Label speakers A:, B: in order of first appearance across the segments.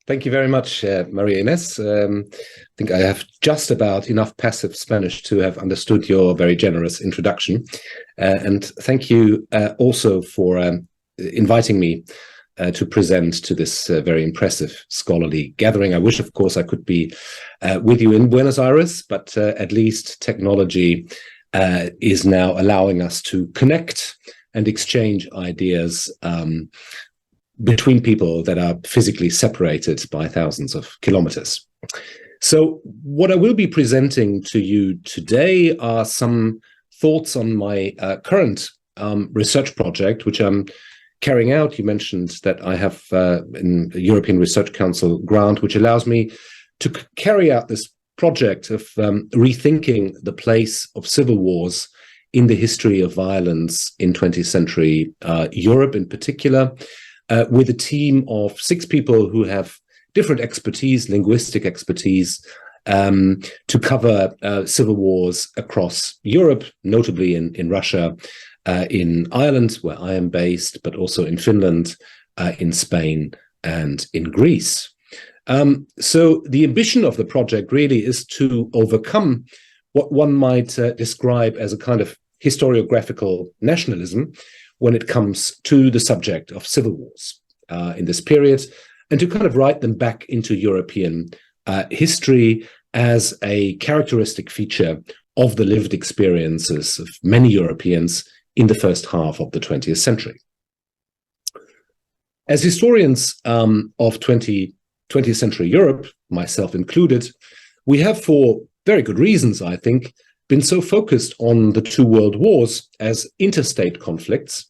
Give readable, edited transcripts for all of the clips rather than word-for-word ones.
A: Thank you very much, Maria Ines. I think I have just about enough passive Spanish to have understood your very generous introduction. And thank you also for inviting me to present to this very impressive scholarly gathering. I wish, of course, I could be with you in Buenos Aires, but at least technology is now allowing us to connect and exchange ideas between people that are physically separated by thousands of kilometers. So what I will be presenting to you today are some thoughts on my current research project, which I'm carrying out. You mentioned that I have a European Research Council grant, which allows me to carry out this project of rethinking the place of civil wars in the history of violence in 20th century Europe in particular, with a team of 6 people who have different expertise, linguistic expertise, to cover civil wars across Europe, notably in Russia, in Ireland, where I am based, but also in Finland, in Spain, and in Greece. So the ambition of the project really is to overcome what one might describe as a kind of historiographical nationalism when it comes to the subject of civil wars in this period, and to kind of write them back into European history as a characteristic feature of the lived experiences of many Europeans in the first half of the 20th century. As historians of 20th century Europe, myself included, we have, for very good reasons, I think, been so focused on the 2 world wars as interstate conflicts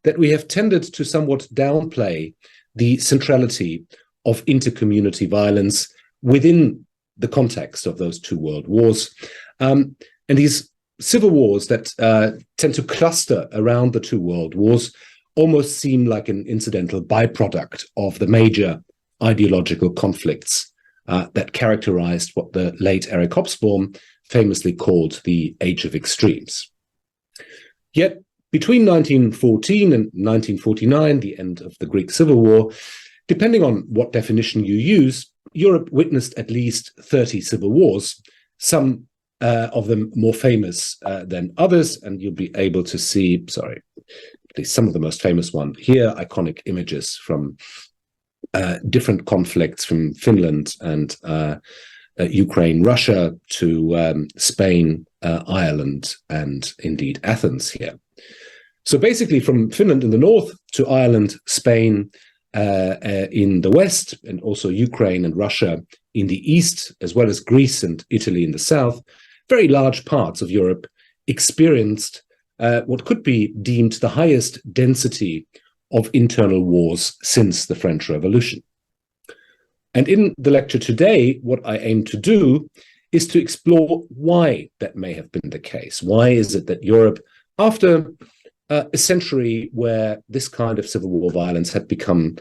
A: that we have tended to somewhat downplay the centrality of intercommunity violence within the context of those 2 world wars. And these civil wars that tend to cluster around the 2 world wars almost seem like an incidental byproduct of the major ideological conflicts that characterized what the late Eric Hobsbawm famously called the Age of Extremes. Yet, between 1914 and 1949, the end of the Greek Civil War, depending on what definition you use, Europe witnessed at least 30 civil wars, some of them more famous than others, and you'll be able to see, at least some of the most famous one here, iconic images from different conflicts from Finland and Ukraine, Russia, to Spain, Ireland, and indeed Athens here. So basically from Finland in the north to Ireland, Spain in the west, and also Ukraine and Russia in the east, as well as Greece and Italy in the south, very large parts of Europe experienced what could be deemed the highest density of internal wars since the French Revolution. And in the lecture today, what I aim to do is to explore why that may have been the case. Why is it that Europe, after a century where this kind of civil war violence had become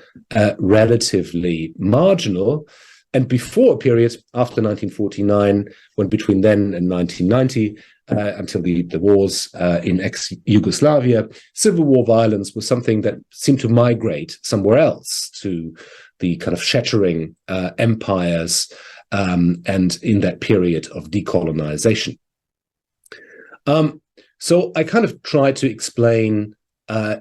A: relatively marginal, and before a period after 1949, when between then and 1990, until the wars in ex-Yugoslavia, civil war violence was something that seemed to migrate somewhere else, to the kind of shattering empires, and in that period of decolonization. So I kind of try to explain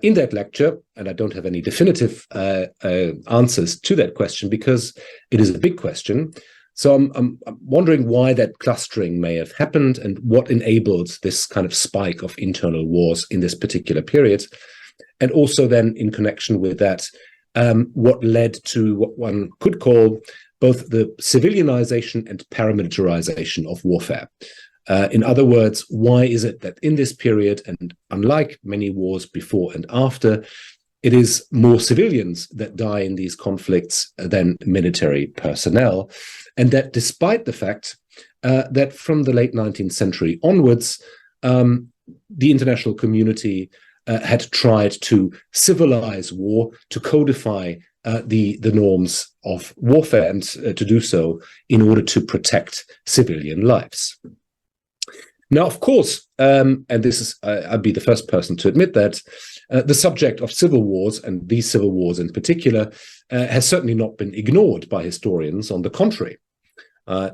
A: in that lecture, and I don't have any definitive answers to that question because it is a big question. So I'm wondering why that clustering may have happened and what enabled this kind of spike of internal wars in this particular period. And also then in connection with that, what led to what one could call both the civilianization and paramilitarization of warfare. In other words, why is it that in this period, and unlike many wars before and after, it is more civilians that die in these conflicts than military personnel, and that despite the fact that from the late 19th century onwards, the international community had tried to civilize war, to codify the norms of warfare, and to do so in order to protect civilian lives. Now, of course, and this is, I'd be the first person to admit that, the subject of civil wars, and these civil wars in particular, has certainly not been ignored by historians. On the contrary,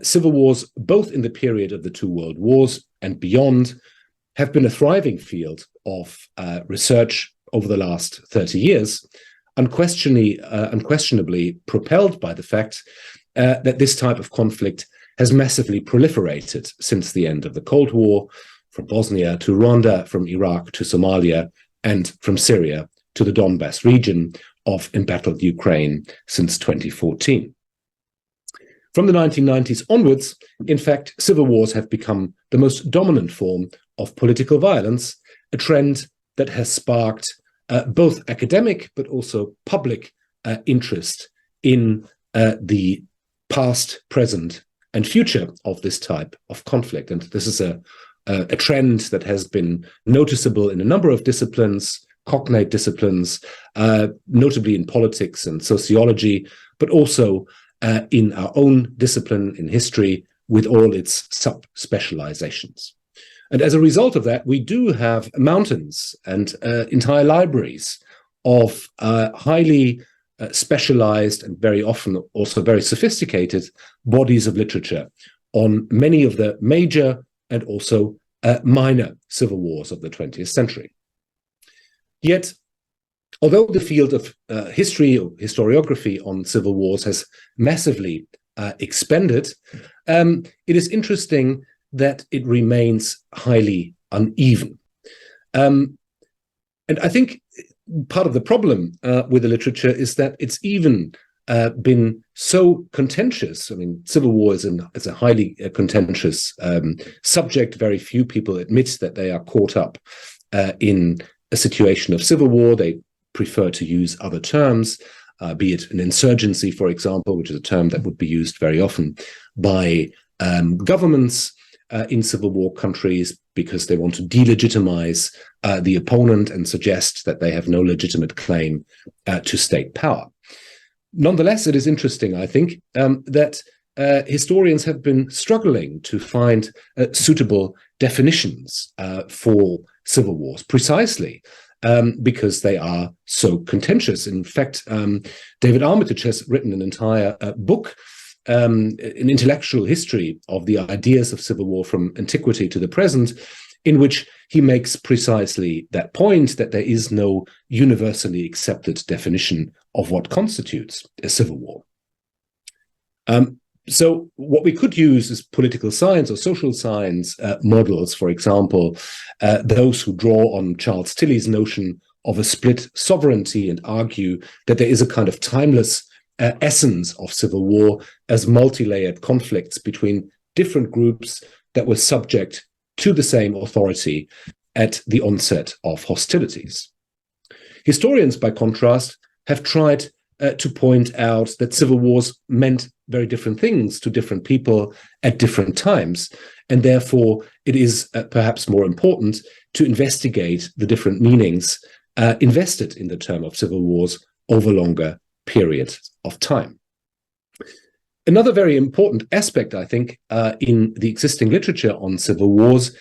A: civil wars, both in the period of the two world wars and beyond, have been a thriving field of research over the last 30 years, unquestionably propelled by the fact that this type of conflict has massively proliferated since the end of the Cold War, from Bosnia to Rwanda, from Iraq to Somalia, and from Syria to the Donbass region of embattled Ukraine since 2014. From the 1990s onwards, in fact, civil wars have become the most dominant form of political violence, a trend that has sparked both academic but also public interest in the past, present, and future of this type of conflict. And this is a trend that has been noticeable in a number of disciplines, cognate disciplines, notably in politics and sociology, but also in our own discipline, in history, with all its sub-specializations. And as a result of that, we do have mountains and entire libraries of highly specialized and very often also very sophisticated bodies of literature on many of the major and also minor civil wars of the 20th century. Yet, although the field of history or historiography on civil wars has massively expanded, it is interesting that it remains highly uneven. And I think part of the problem with the literature is that it's even been so contentious. I mean, civil war is a highly contentious subject. Very few people admit that they are caught up in a situation of civil war. They prefer to use other terms, be it an insurgency, for example, which is a term that would be used very often by governments in civil war countries because they want to delegitimize the opponent and suggest that they have no legitimate claim to state power. Nonetheless, it is interesting, I think, that historians have been struggling to find suitable definitions for civil wars, precisely because they are so contentious. In fact, David Armitage has written an entire book, an intellectual history of the ideas of civil war from antiquity to the present, in which he makes precisely that point, that there is no universally accepted definition of what constitutes a civil war. So what we could use is political science or social science models, for example, those who draw on Charles Tilley's notion of a split sovereignty and argue that there is a kind of timeless essence of civil war as multi-layered conflicts between different groups that were subject to the same authority at the onset of hostilities. Historians, by contrast, have tried to point out that civil wars meant very different things to different people at different times, and therefore it is perhaps more important to investigate the different meanings invested in the term of civil wars over longer periods of time. Another very important aspect, I think, in the existing literature on civil wars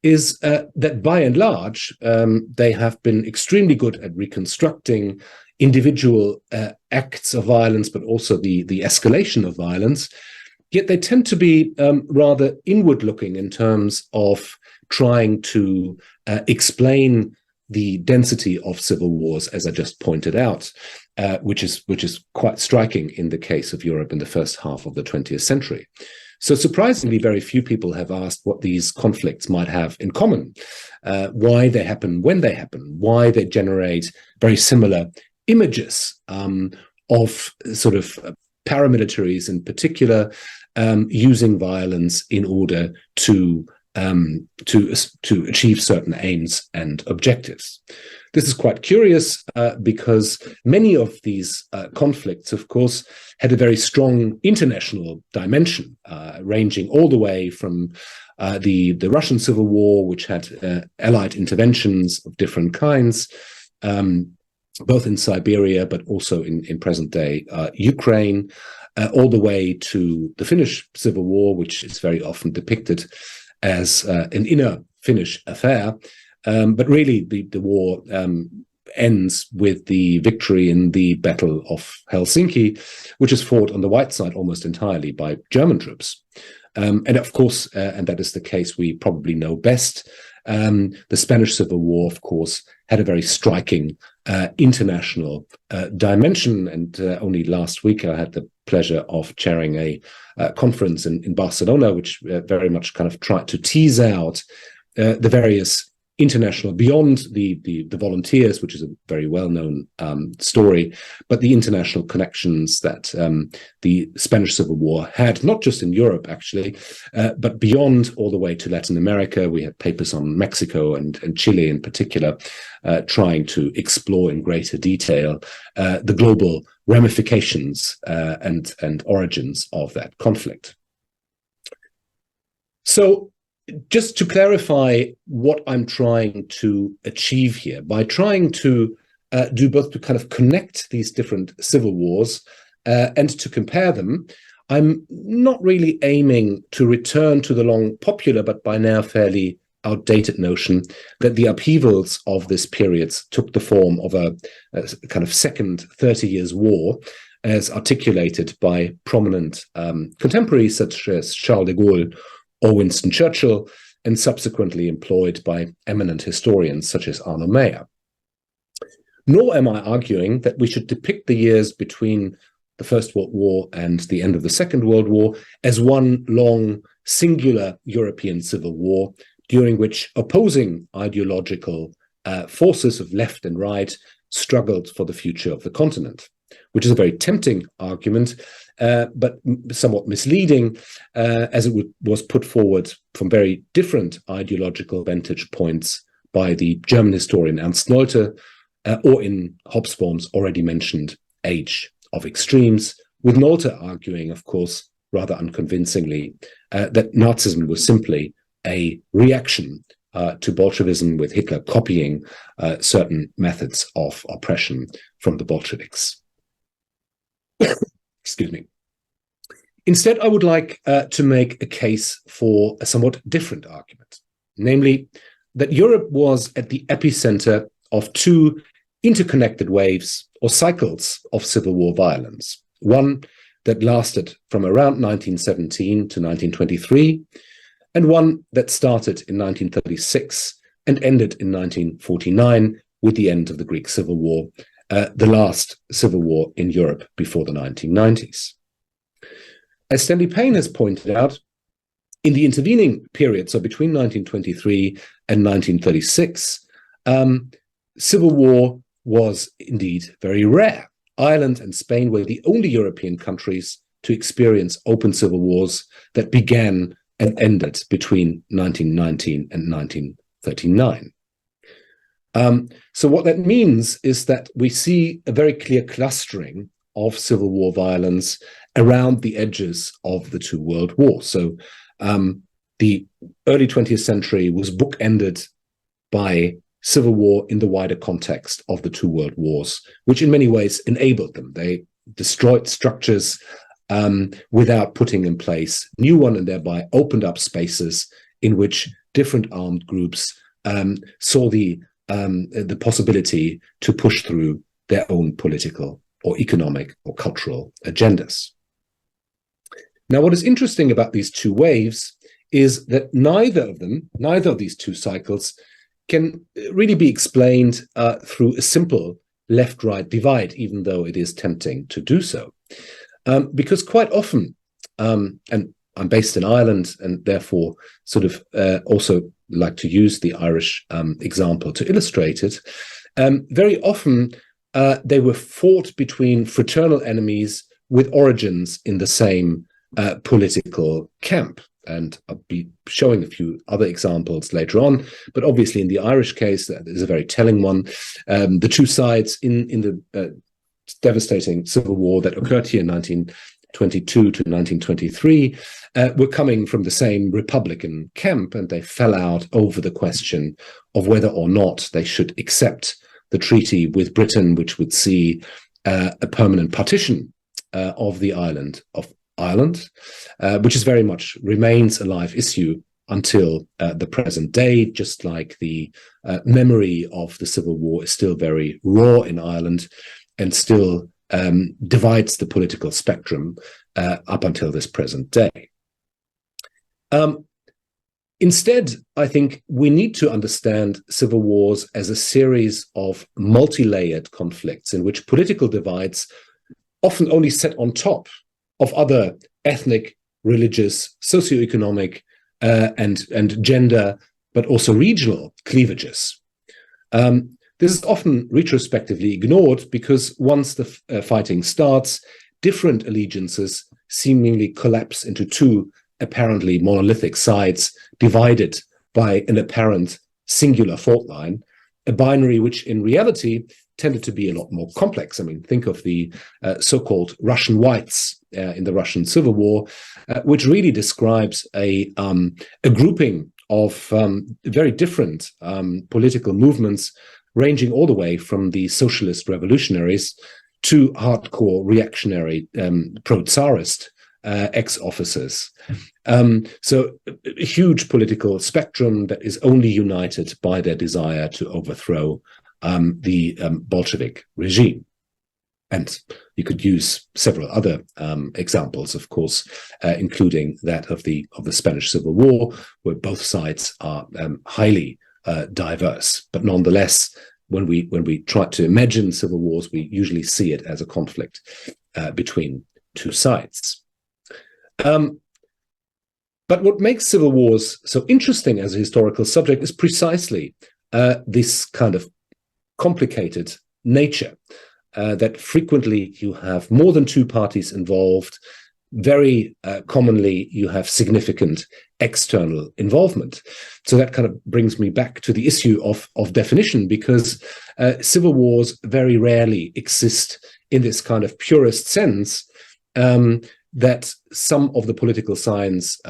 A: is that by and large, they have been extremely good at reconstructing individual acts of violence, but also the escalation of violence. Yet they tend to be rather inward-looking in terms of trying to explain the density of civil wars, as I just pointed out, which is quite striking in the case of Europe in the first half of the 20th century. So surprisingly, very few people have asked what these conflicts might have in common, why they happen when they happen, why they generate very similar images of sort of paramilitaries in particular using violence in order to achieve certain aims and objectives. This is quite curious because many of these conflicts, of course, had a very strong international dimension, ranging all the way from the Russian Civil War, which had allied interventions of different kinds, both in Siberia, but also in present-day Ukraine, all the way to the Finnish Civil War, which is very often depicted as an inner Finnish affair, but really the war ends with the victory in the Battle of Helsinki, which is fought on the white side almost entirely by German troops. And of course, and that is the case we probably know best, the Spanish Civil War, of course, had a very striking international dimension. And only last week I had the pleasure of chairing a conference in Barcelona, which very much kind of tried to tease out the various international, beyond the volunteers, which is a very well-known story, but the international connections that the Spanish Civil War had, not just in Europe, actually, but beyond, all the way to Latin America. We had papers on Mexico and Chile in particular, trying to explore in greater detail the global ramifications and origins of that conflict. So, just to clarify what I'm trying to achieve here, by trying to do both to kind of connect these different civil wars and to compare them, I'm not really aiming to return to the long popular, but by now fairly outdated notion that the upheavals of this period took the form of a kind of second 30 Years' War, as articulated by prominent contemporaries such as Charles de Gaulle or Winston Churchill, and subsequently employed by eminent historians such as Arno Meyer. Nor am I arguing that we should depict the years between the First World War and the end of the Second World War as one long, singular European civil war, during which opposing ideological forces of left and right struggled for the future of the continent, which is a very tempting argument, but somewhat misleading, as it was put forward from very different ideological vantage points by the German historian Ernst Nolte, or in Hobsbawm's already mentioned Age of Extremes, with Nolte arguing, of course, rather unconvincingly, that Nazism was simply a reaction to Bolshevism, with Hitler copying certain methods of oppression from the Bolsheviks. Excuse me. Instead, I would like to make a case for a somewhat different argument, namely that Europe was at the epicenter of two interconnected waves or cycles of civil war violence, one that lasted from around 1917 to 1923, and one that started in 1936 and ended in 1949 with the end of the Greek Civil War, the last civil war in Europe before the 1990s. As Stanley Payne has pointed out, in the intervening period, so between 1923 and 1936, civil war was indeed very rare. Ireland and Spain were the only European countries to experience open civil wars that began and ended between 1919 and 1939. So what that means is that we see a very clear clustering of civil war violence around the edges of the two world wars. So the early 20th century was bookended by civil war in the wider context of the two world wars, which in many ways enabled them. They destroyed structures without putting in place new one, and thereby opened up spaces in which different armed groups saw the possibility to push through their own political or economic or cultural agendas. Now, what is interesting about these two waves is that neither of these two cycles can really be explained through a simple left-right divide, even though it is tempting to do so. Because quite often, and I'm based in Ireland and therefore sort of also like to use the Irish example to illustrate it, very often they were fought between fraternal enemies with origins in the same political camp. And I'll be showing a few other examples later on, but obviously in the Irish case, that is a very telling one. The two sides in the devastating civil war that occurred here in 1922 to 1923 were coming from the same Republican camp, and they fell out over the question of whether or not they should accept the treaty with Britain, which would see a permanent partition of the island of Ireland, which is very much remains a live issue until the present day, just like the memory of the Civil War is still very raw in Ireland and still divides the political spectrum up until this present day. Instead, I think we need to understand civil wars as a series of multi-layered conflicts in which political divides, often only set on top of other ethnic, religious, socioeconomic, and gender, but also regional cleavages. This is often retrospectively ignored because once the fighting starts, different allegiances seemingly collapse into two apparently monolithic sides divided by an apparent singular fault line, a binary which in reality tended to be a lot more complex. I mean, think of the so-called Russian whites in the Russian Civil War, which really describes a grouping of very different political movements, ranging all the way from the socialist revolutionaries to hardcore reactionary pro-Tsarist ex-officers. So a huge political spectrum that is only united by their desire to overthrow the Bolshevik regime. And you could use several other examples, of course, including that of the Spanish Civil War, where both sides are highly diverse. But nonetheless, when we try to imagine civil wars, we usually see it as a conflict between two sides. But what makes civil wars so interesting as a historical subject is precisely this kind of complicated nature, that frequently you have more than two parties involved. Very commonly, you have significant external involvement. So that kind of brings me back to the issue of definition, because civil wars very rarely exist in this kind of purist sense that some of the political science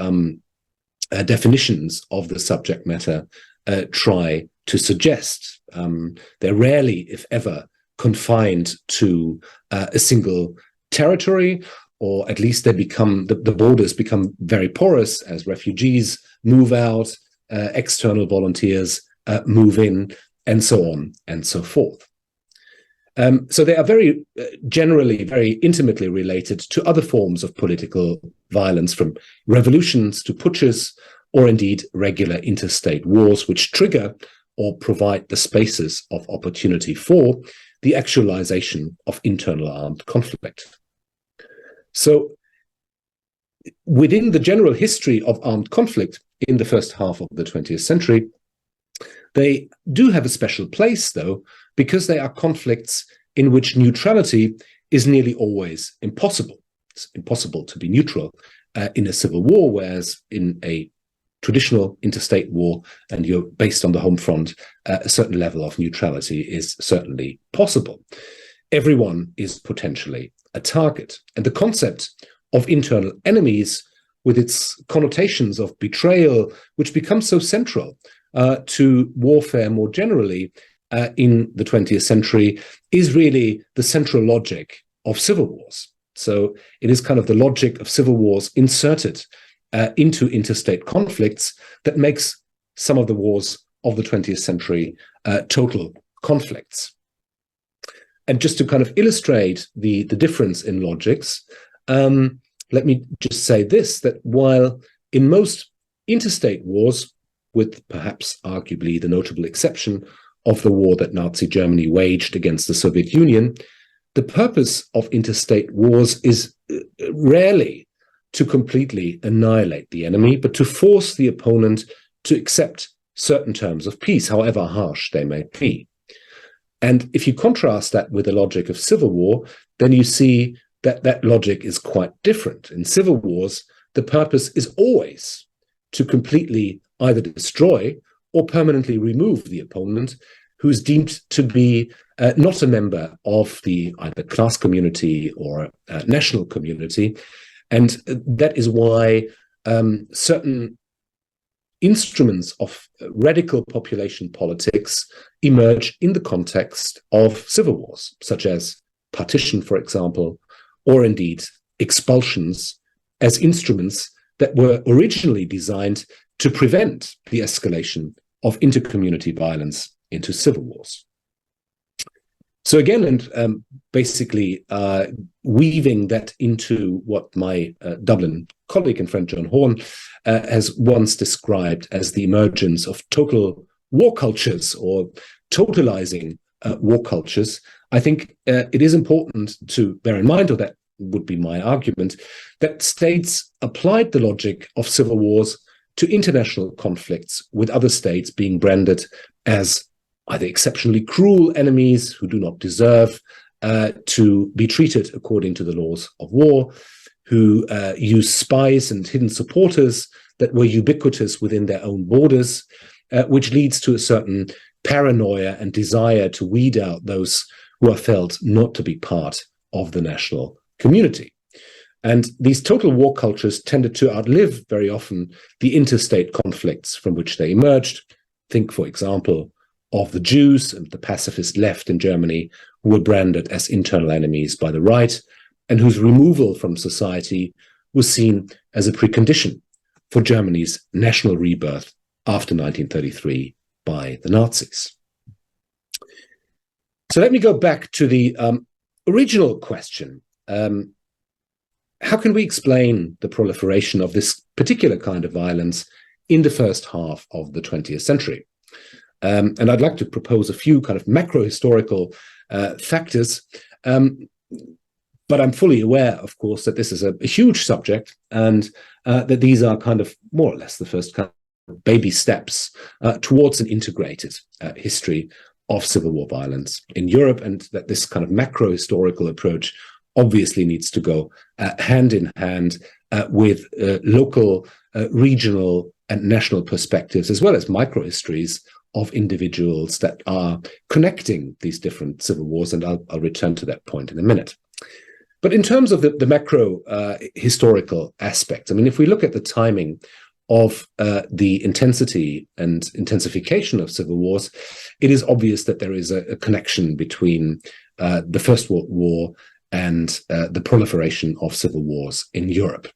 A: definitions of the subject matter try to suggest. They're rarely, if ever, confined to a single territory, or at least they become the borders become very porous as refugees move out, external volunteers move in, and so on and so forth. So they are very generally very intimately related to other forms of political violence, from revolutions to putches, or indeed regular interstate wars, which trigger or provide the spaces of opportunity for the actualization of internal armed conflict. So within the general history of armed conflict in the first half of the 20th century, they do have a special place, though, because they are conflicts in which neutrality is nearly always impossible. It's impossible to be neutral in a civil war, whereas in a traditional interstate war, and you're based on the home front, a certain level of neutrality is certainly possible. Everyone is potentially a target. And the concept of internal enemies, with its connotations of betrayal, which becomes so central to warfare more generally in the 20th century, is really the central logic of civil wars. So it is kind of the logic of civil wars inserted into interstate conflicts that makes some of the wars of the 20th century total conflicts. And just to kind of illustrate the difference in logics, let me just say this, that while in most interstate wars, with perhaps arguably the notable exception of the war that Nazi Germany waged against the Soviet Union, the purpose of interstate wars is rarely to completely annihilate the enemy, but to force the opponent to accept certain terms of peace, however harsh they may be. And if you contrast that with the logic of civil war, then you see that that logic is quite different. In civil wars, the purpose is always to completely either destroy or permanently remove the opponent, who is deemed to be not a member of the either class community or national community. And that is why certain instruments of radical population politics emerge in the context of civil wars, such as partition, for example, or indeed expulsions, as instruments that were originally designed to prevent the escalation of inter-community violence into civil wars. So again, and basically weaving that into what my Dublin colleague and friend John Horn has once described as the emergence of total war cultures or totalizing war cultures, I think it is important to bear in mind, or that would be my argument, that states applied the logic of civil wars to international conflicts, with other states being branded as either exceptionally cruel enemies who do not deserve to be treated according to the laws of war, who use spies and hidden supporters that were ubiquitous within their own borders, which leads to a certain paranoia and desire to weed out those who are felt not to be part of the national community. And these total war cultures tended to outlive very often the interstate conflicts from which they emerged. Think, for example, of the Jews and the pacifist left in Germany, who were branded as internal enemies by the right, and whose removal from society was seen as a precondition for Germany's national rebirth after 1933 by the Nazis. So let me go back to the original question. How can we explain the proliferation of this particular kind of violence in the first half of the 20th century? And I'd like to propose a few kind of macro-historical factors, but I'm fully aware, of course, that this is a huge subject, and that these are kind of more or less the first kind of baby steps towards an integrated history of civil war violence in Europe, and that this kind of macro-historical approach obviously needs to go hand in hand with local, regional, and national perspectives, as well as micro-histories of individuals that are connecting these different civil wars, and I'll return to that point in a minute. But in terms of the macro historical aspect, I mean, if we look at the timing of the intensity and intensification of civil wars, it is obvious that there is a connection between the First World War and the proliferation of civil wars in Europe.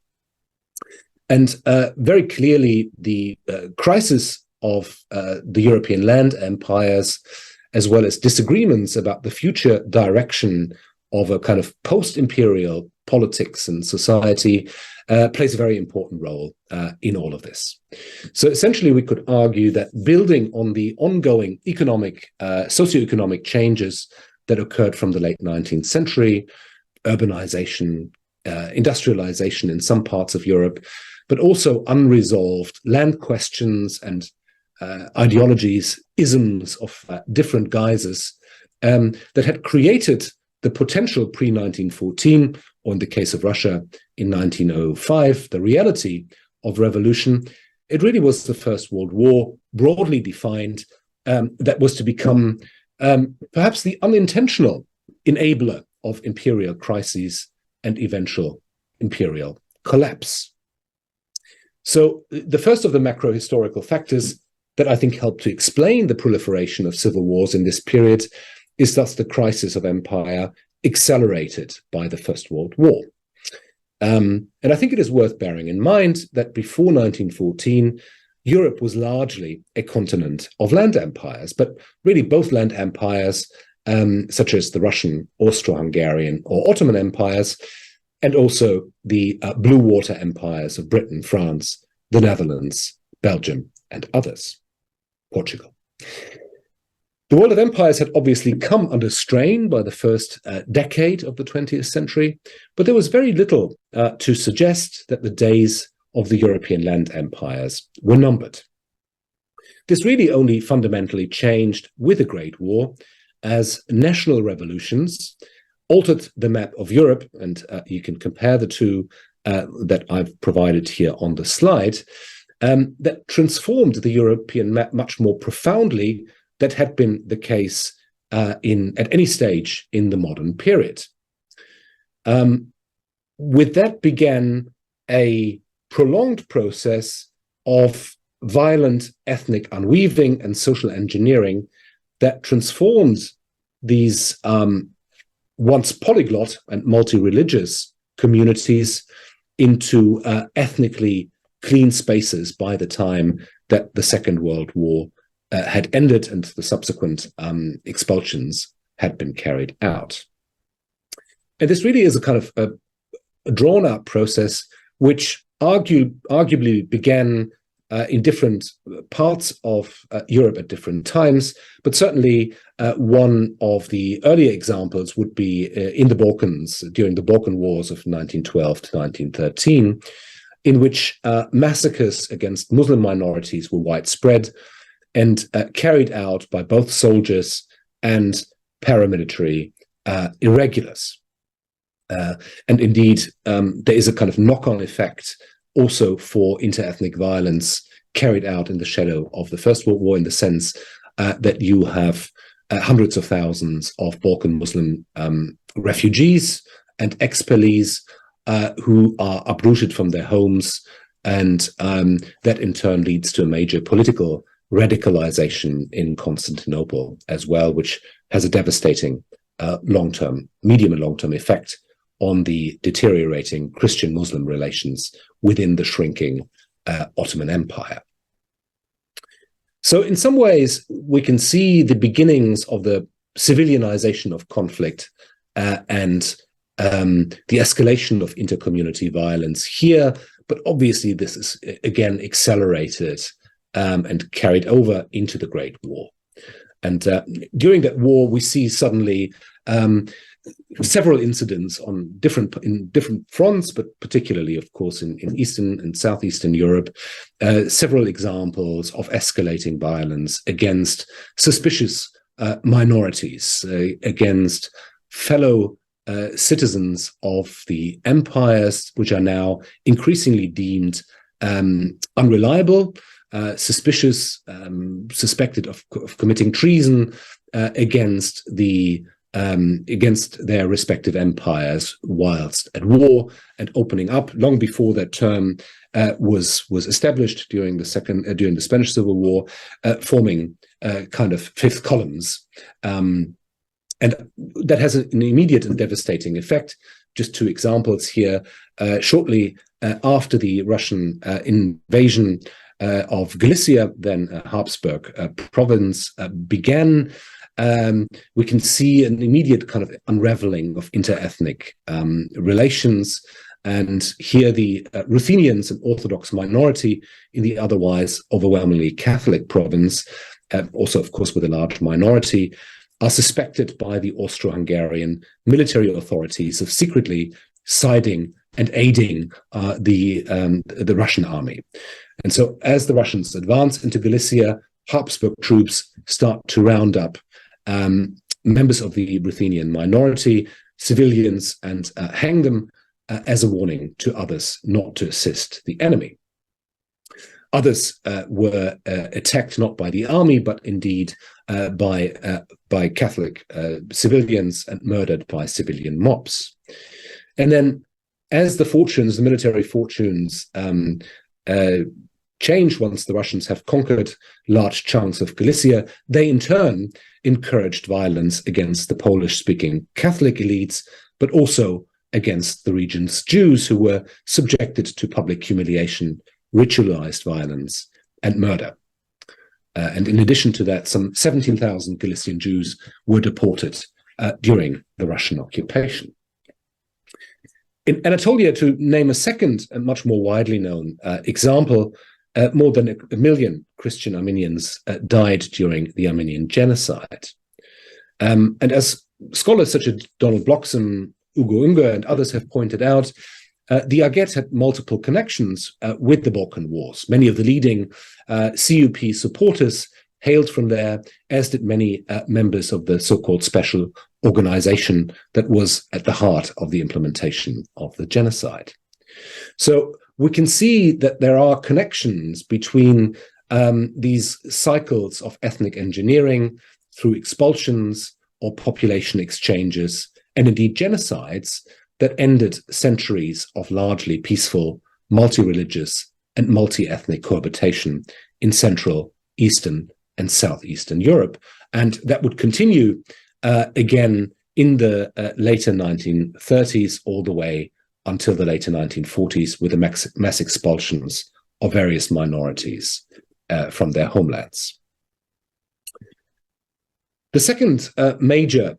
A: And very clearly, the crisis of the European land empires, as well as disagreements about the future direction of a kind of post-imperial politics and society, plays a very important role in all of this. So essentially, we could argue that building on the ongoing economic, socioeconomic changes that occurred from the late 19th century, urbanization, industrialization in some parts of Europe, but also unresolved land questions and ideologies, isms of different guises that had created the potential pre-1914, or in the case of Russia in 1905, the reality of revolution. It really was the First World War, broadly defined, that was to become perhaps the unintentional enabler of imperial crises and eventual imperial collapse. So the first of the macro-historical factors that I think help to explain the proliferation of civil wars in this period is thus the crisis of empire accelerated by the First World War. And I think it is worth bearing in mind that before 1914, Europe was largely a continent of land empires, but really both land empires, such as the Russian, Austro-Hungarian, or Ottoman empires, and also the blue water empires of Britain, France, the Netherlands, Belgium, and others, Portugal. The world of empires had obviously come under strain by the first decade of the 20th century, but there was very little to suggest that the days of the European land empires were numbered. This really only fundamentally changed with the Great War, as national revolutions altered the map of Europe, and you can compare the two that I've provided here on the slide, that transformed the European map much more profoundly than had been the case at any stage in the modern period. With that began a prolonged process of violent ethnic unweaving and social engineering that transforms these once polyglot and multi-religious communities into ethnically clean spaces by the time that the Second World War had ended and the subsequent expulsions had been carried out. And this really is a kind of a drawn-out process which arguably began in different parts of Europe at different times, but certainly one of the earlier examples would be in the Balkans during the Balkan Wars of 1912 to 1913, in which massacres against Muslim minorities were widespread and carried out by both soldiers and paramilitary irregulars. And indeed, there is a kind of knock-on effect also for interethnic violence carried out in the shadow of the First World War, in the sense that you have hundreds of thousands of Balkan Muslim refugees and expellees who are uprooted from their homes, and that in turn leads to a major political radicalization in Constantinople as well, which has a devastating medium and long-term effect on the deteriorating Christian-Muslim relations within the shrinking Ottoman Empire. So in some ways, we can see the beginnings of the civilianization of conflict and the escalation of intercommunity violence here, but obviously this is again accelerated and carried over into the Great War. And during that war, we see suddenly several incidents in different fronts, but particularly, of course, in Eastern and Southeastern Europe, several examples of escalating violence against suspicious minorities, against fellow citizens of the empires, which are now increasingly deemed unreliable, suspicious, suspected of committing treason against their respective empires whilst at war, and opening up long before that term was established during the Spanish Civil War, forming kind of fifth columns, and that has an immediate and devastating effect. Just two examples here. Shortly after the Russian invasion of Galicia, then Habsburg province, began, we can see an immediate kind of unraveling of interethnic relations. And here the Ruthenians, an Orthodox minority in the otherwise overwhelmingly Catholic province, also, of course, with a large minority, are suspected by the Austro-Hungarian military authorities of secretly siding and aiding the Russian army. And so as the Russians advance into Galicia, Habsburg troops start to round up members of the Ruthenian minority, civilians, and hang them as a warning to others not to assist the enemy. Others were attacked not by the army, but indeed by Catholic civilians, and murdered by civilian mobs. And then as the military fortunes change once the Russians have conquered large chunks of Galicia, they in turn encouraged violence against the Polish-speaking Catholic elites, but also against the region's Jews, who were subjected to public humiliation, ritualized violence, and murder. And in addition to that, some 17,000 Galician Jews were deported during the Russian occupation. In Anatolia, to name a second and much more widely known example, more than a million Christian Armenians died during the Armenian genocide. And as scholars such as Donald Bloxham, Ugo Unger, and others have pointed out, the Arget had multiple connections with the Balkan Wars. Many of the leading CUP supporters hailed from there, as did many members of the so-called special organization that was at the heart of the implementation of the genocide. So we can see that there are connections between these cycles of ethnic engineering through expulsions or population exchanges, and indeed genocides that ended centuries of largely peaceful, multi-religious and multi-ethnic cohabitation in Central, Eastern and Southeastern Europe. And that would continue again in the later 1930s all the way until the later 1940s with the mass expulsions of various minorities from their homelands. The second major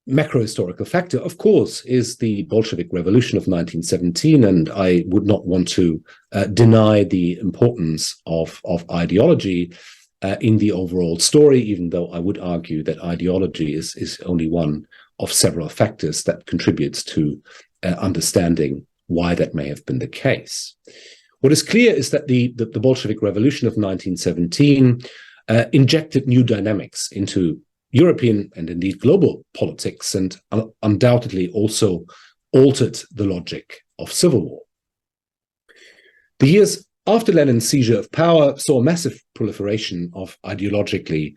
A: macro-historical factor, of course, is the Bolshevik Revolution of 1917, and I would not want to deny the importance of ideology in the overall story, even though I would argue that ideology is only one of several factors that contributes to understanding why that may have been the case. What is clear is that the Bolshevik Revolution of 1917 injected new dynamics into European and indeed global politics, and undoubtedly also altered the logic of civil war. The years after Lenin's seizure of power saw a massive proliferation of ideologically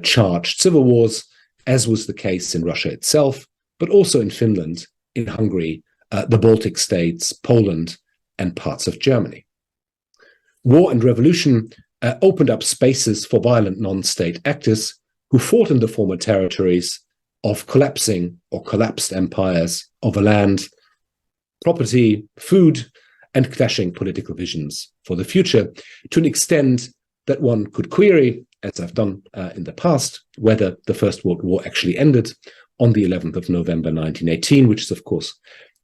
A: charged civil wars, as was the case in Russia itself, but also in Finland, in Hungary, the Baltic states, Poland, and parts of Germany. War and revolution opened up spaces for violent non-state actors who fought in the former territories of collapsing or collapsed empires over land, property, food, and clashing political visions for the future, to an extent that one could query, as I've done in the past, whether the First World War actually ended on the 11th of November 1918, which is, of course,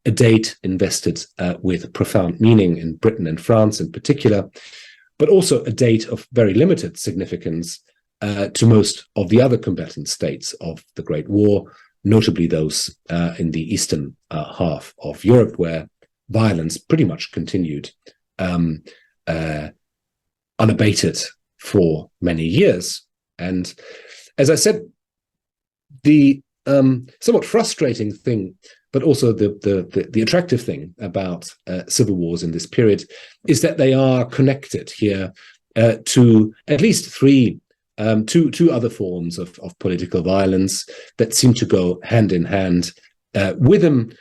A: a date invested with profound meaning in Britain and France in particular, but also a date of very limited significance to most of the other combatant states of the Great War, notably those in the eastern half of Europe, where violence pretty much continued unabated for many years. And as I said, the somewhat frustrating thing, but also the attractive thing about civil wars in this period is that they are connected here to at least two other forms of political violence that seem to go hand in hand with them,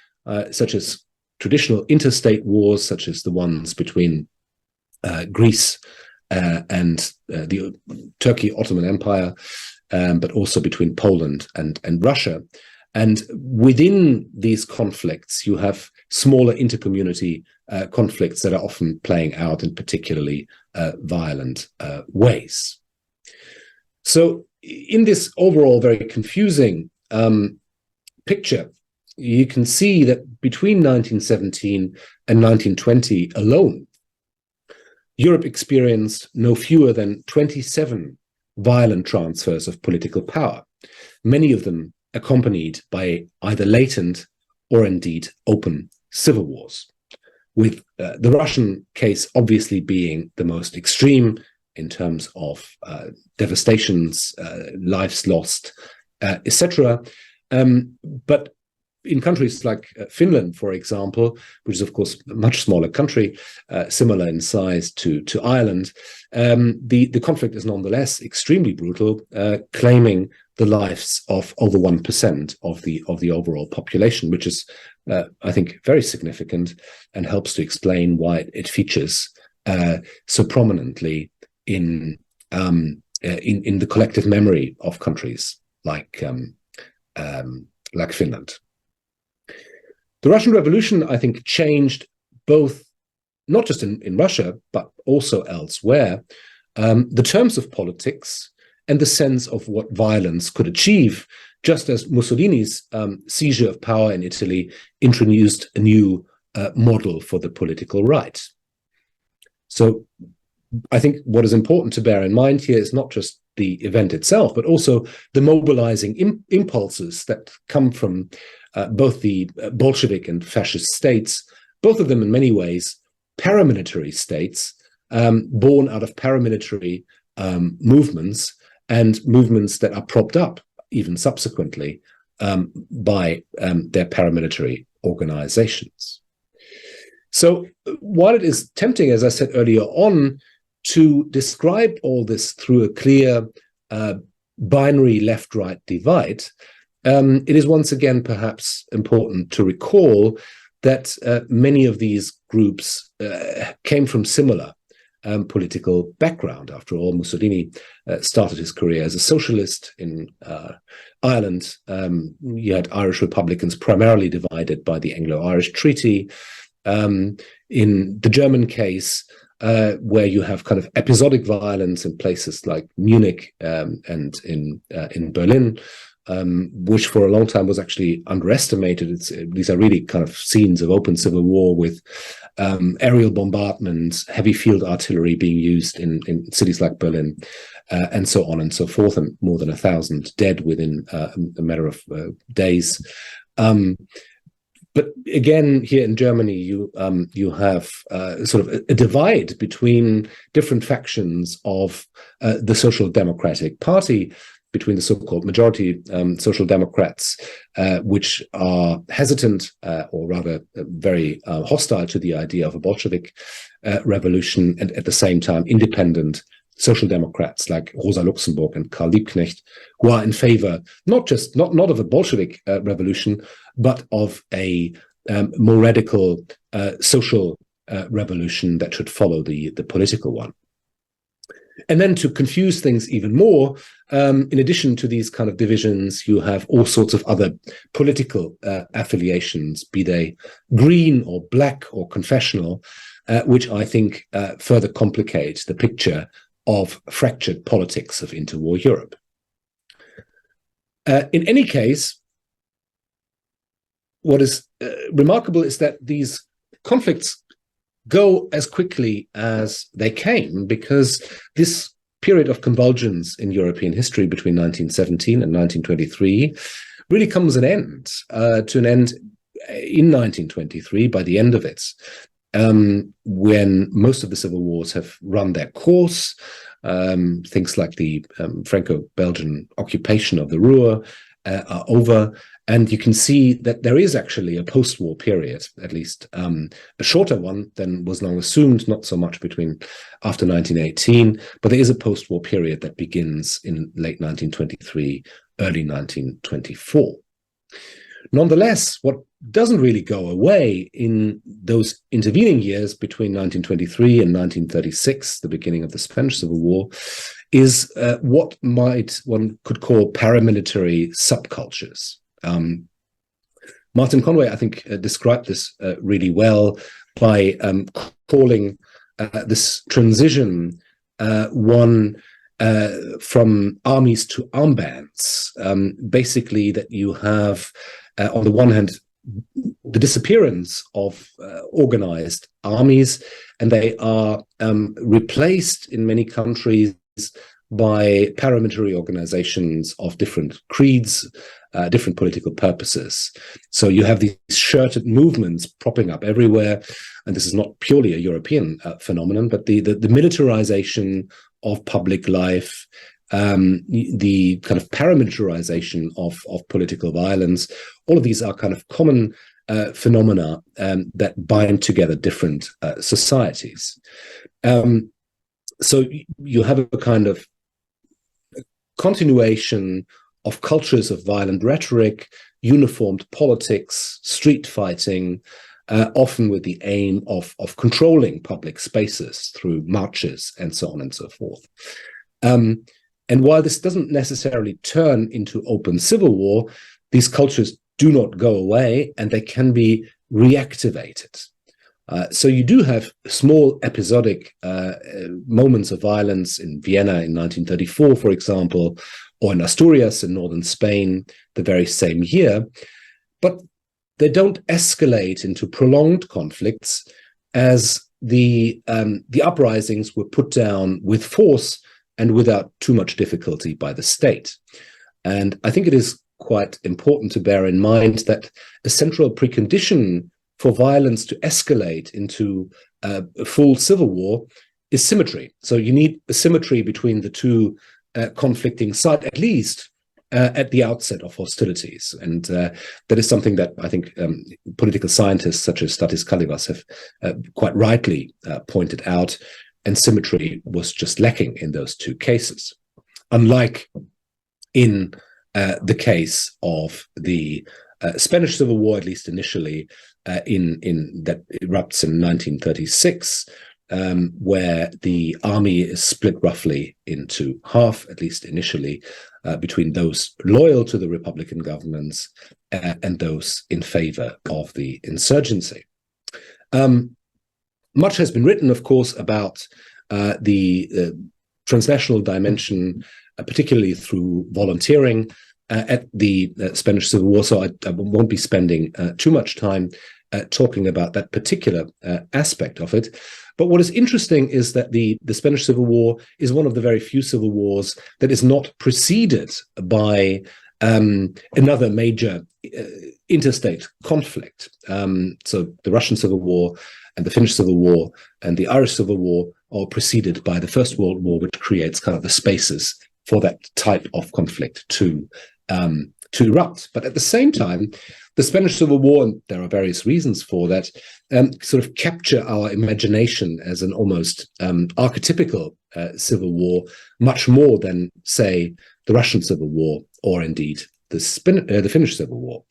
A: such as traditional interstate wars, such as the ones between Greece and the Turkey Ottoman Empire, but also between Poland and Russia. And within these conflicts, you have smaller intercommunity conflicts that are often playing out in particularly violent ways. So in this overall very confusing picture, you can see that between 1917 and 1920 alone, Europe experienced no fewer than 27 violent transfers of political power, many of them accompanied by either latent or indeed open civil wars, with the Russian case obviously being the most extreme in terms of devastations, lives lost, etc. But in countries like Finland, for example, which is of course a much smaller country, similar in size to Ireland, the conflict is nonetheless extremely brutal, claiming the lives of over 1% of the overall population, which is, I think, very significant and helps to explain why it features so prominently in the collective memory of countries like Finland. The Russian Revolution, I think, changed both, not just in Russia, but also elsewhere, the terms of politics and the sense of what violence could achieve, just as Mussolini's seizure of power in Italy introduced a new model for the political right. So I think what is important to bear in mind here is not just the event itself, but also the mobilizing impulses that come from both the Bolshevik and fascist states, both of them in many ways paramilitary states, born out of paramilitary movements and movements that are propped up even subsequently by their paramilitary organizations. So while it is tempting, as I said earlier on, to describe all this through a clear binary left-right divide, it is once again perhaps important to recall that many of these groups came from similar political background. After all, Mussolini started his career as a socialist in Ireland. You had Irish Republicans primarily divided by the Anglo-Irish Treaty. In the German case, where you have kind of episodic violence in places like Munich and in Berlin, which for a long time was actually underestimated. These are really kind of scenes of open civil war with aerial bombardments, heavy field artillery being used in cities like Berlin, and so on and so forth, and more than 1,000 dead within a matter of days. But again, here in Germany, you have sort of a divide between different factions of the Social Democratic Party, between the so-called majority Social Democrats, which are hesitant, or rather very hostile to the idea of a Bolshevik revolution, and at the same time independent Social Democrats like Rosa Luxemburg and Karl Liebknecht, who are in favor not of a Bolshevik revolution, but of a more radical social revolution that should follow the political one. And then to confuse things even more, in addition to these kind of divisions, you have all sorts of other political affiliations, be they green or black or confessional, which I think further complicate the picture of fractured politics of interwar Europe. In any case, what is remarkable is that these conflicts go as quickly as they came, because this period of convulsions in European history between 1917 and 1923 really comes to an end in 1923, by the end of it, when most of the civil wars have run their course. Things like the Franco-Belgian occupation of the Ruhr are over, and you can see that there is actually a post-war period, at least a shorter one than was long assumed, not so much after 1918, but there is a post-war period that begins in late 1923, early 1924. Nonetheless, what doesn't really go away in those intervening years between 1923 and 1936, the beginning of the Spanish Civil War, is what one could call paramilitary subcultures. Martin Conway, I think, described this really well by calling this transition one from armies to armbands. Basically, that you have, on the one hand, the disappearance of organized armies, and they are replaced in many countries by paramilitary organizations of different creeds, different political purposes. So you have these shirted movements propping up everywhere, and this is not purely a European phenomenon, but the militarization of public life, the kind of paramilitarization of political violence, all of these are kind of common phenomena that bind together different societies. So you have a kind of continuation of cultures of violent rhetoric, uniformed politics, street fighting, often with the aim of controlling public spaces through marches and so on and so forth. And while this doesn't necessarily turn into open civil war, these cultures do not go away, and they can be reactivated. So you do have small episodic moments of violence in Vienna in 1934, for example, or in Asturias in northern Spain the very same year, but they don't escalate into prolonged conflicts, as the uprisings were put down with force and without too much difficulty by the state. And I think it is quite important to bear in mind that a central precondition for violence to escalate into a full civil war is symmetry. So you need a symmetry between the two conflicting sides, at least at the outset of hostilities. And that is something that I think political scientists such as Stathis Kalivas have quite rightly pointed out, and symmetry was just lacking in those two cases. Unlike in the case of the Spanish Civil War, at least initially, in that erupts in 1936, where the army is split roughly into half, at least initially, between those loyal to the Republican governments and those in favor of the insurgency. Much has been written, of course, about the transnational dimension, particularly through volunteering at the Spanish Civil War, so I won't be spending too much time talking about that particular aspect of it. But what is interesting is that the Spanish Civil War is one of the very few civil wars that is not preceded by another major interstate conflict. So the Russian Civil War and the Finnish Civil War and the Irish Civil War are preceded by the First World War, which creates kind of the spaces for that type of conflict to erupt. But at the same time, the Spanish Civil War, and there are various reasons for that, sort of capture our imagination as an almost archetypical civil war, much more than, say, the Russian Civil War or indeed the Finnish Civil War.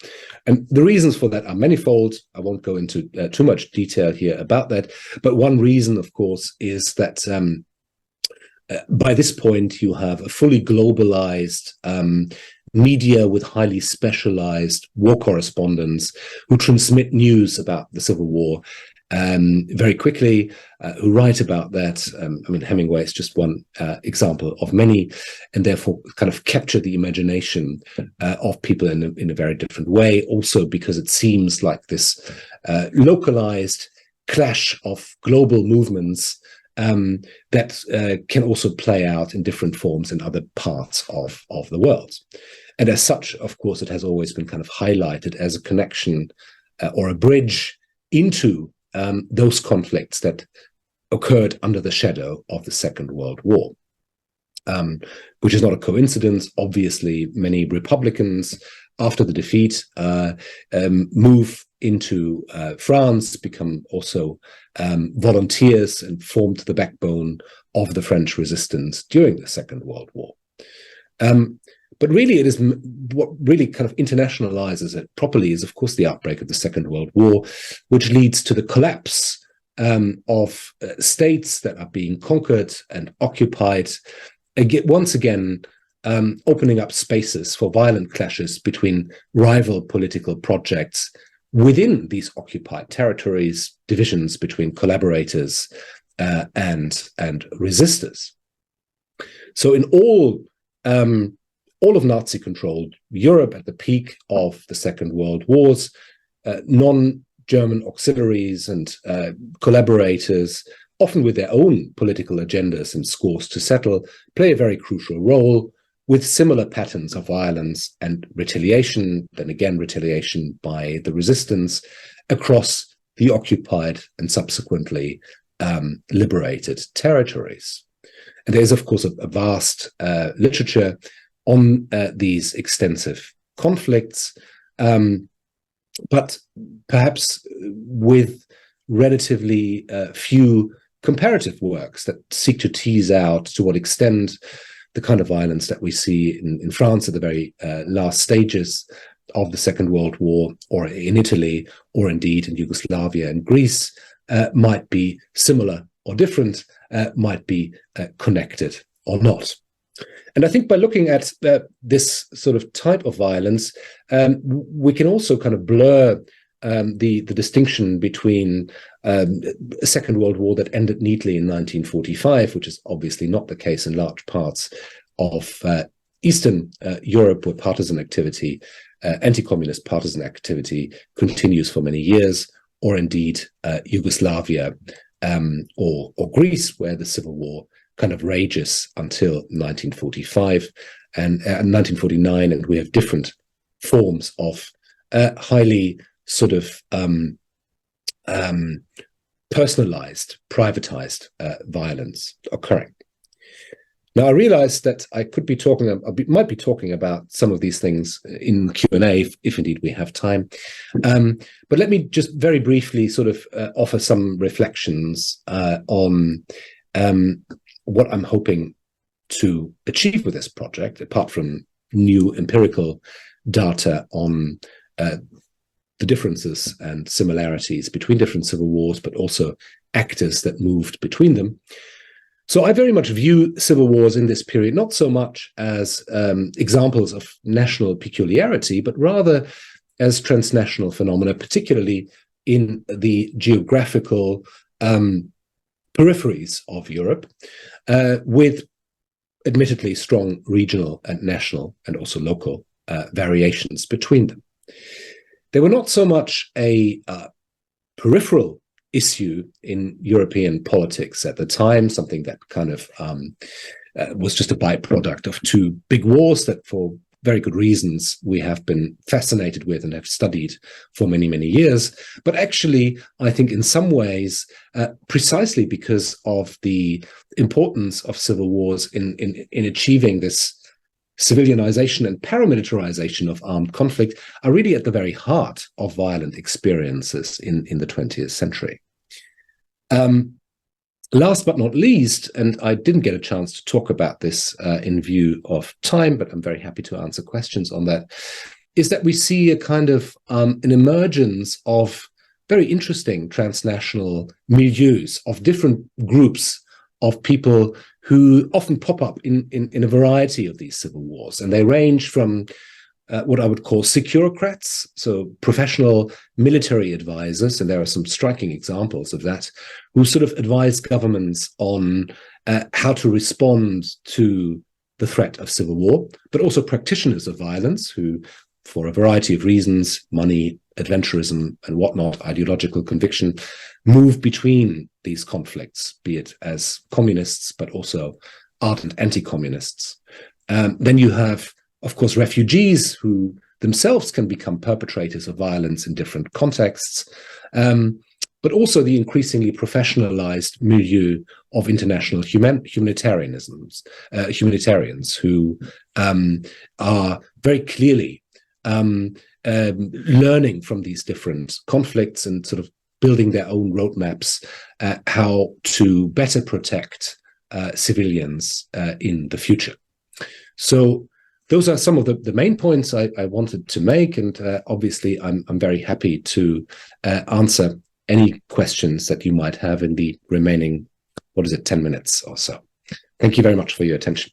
A: And the reasons for that are manifold. I won't go into too much detail here about that. But one reason, of course, is that by this point, you have a fully globalized media with highly specialized war correspondents who transmit news about the Civil War very quickly, who write about that. I mean, Hemingway is just one example of many, and therefore kind of capture the imagination of people in a very different way, also because it seems like this localized clash of global movements that can also play out in different forms in other parts of the world. And as such, of course, it has always been kind of highlighted as a connection or a bridge into those conflicts that occurred under the shadow of the Second World War, which is not a coincidence. Obviously, many Republicans, after the defeat, move into France, become also volunteers, and formed the backbone of the French resistance during the Second World War. But really, it is what really kind of internationalizes it properly is, of course, the outbreak of the Second World War, which leads to the collapse of states that are being conquered and occupied, once again opening up spaces for violent clashes between rival political projects within these occupied territories, divisions between collaborators and resistors. So in all of Nazi-controlled Europe at the peak of the Second World Wars, non-German auxiliaries and collaborators, often with their own political agendas and scores to settle, play a very crucial role, with similar patterns of violence and retaliation, then again retaliation by the resistance across the occupied and subsequently liberated territories. And there's, of course, a vast literature on these extensive conflicts, but perhaps with relatively few comparative works that seek to tease out to what extent the kind of violence that we see in France at the very last stages of the Second World War, or in Italy, or indeed in Yugoslavia and Greece, might be similar or different, might be connected or not. And I think by looking at this sort of type of violence, we can also kind of blur the distinction between a Second World War that ended neatly in 1945, which is obviously not the case in large parts of Eastern Europe, where partisan activity, anti-communist partisan activity continues for many years, or indeed Yugoslavia or Greece, where the civil war kind of rages until 1945 and 1949, and we have different forms of highly sort of personalized, privatized violence occurring. Now, I realize that I could be talking, might be talking about some of these things in Q&A, if indeed we have time. But let me just very briefly sort of offer some reflections on what I'm hoping to achieve with this project, apart from new empirical data on the differences and similarities between different civil wars, but also actors that moved between them. So I very much view civil wars in this period not so much as examples of national peculiarity, but rather as transnational phenomena, particularly in the geographical peripheries of Europe, with admittedly strong regional and national and also local variations between them. They were not so much a peripheral issue in European politics at the time, something that kind of was just a byproduct of two big wars that, for very good reasons, we have been fascinated with and have studied for many, many years. But actually, I think in some ways, precisely because of the importance of civil wars in achieving this civilianization and paramilitarization of armed conflict, are really at the very heart of violent experiences in the 20th century. Last but not least, and I didn't get a chance to talk about this in view of time, but I'm very happy to answer questions on that, is that we see a kind of an emergence of very interesting transnational milieus of different groups of people who often pop up in a variety of these civil wars. And they range from what I would call securocrats, so professional military advisors, and there are some striking examples of that, who sort of advise governments on how to respond to the threat of civil war, but also practitioners of violence who, for a variety of reasons, money, adventurism, and whatnot, ideological conviction, move between these conflicts, be it as communists, but also ardent anti-communists. Then you have, of course, refugees who themselves can become perpetrators of violence in different contexts, but also the increasingly professionalized milieu of international humanitarians who are very clearly learning from these different conflicts and sort of building their own roadmaps how to better protect civilians in the future. So those are some of the main points I wanted to make, and obviously I'm very happy to answer any questions that you might have in the remaining, 10 minutes or so. Thank you very much for your attention.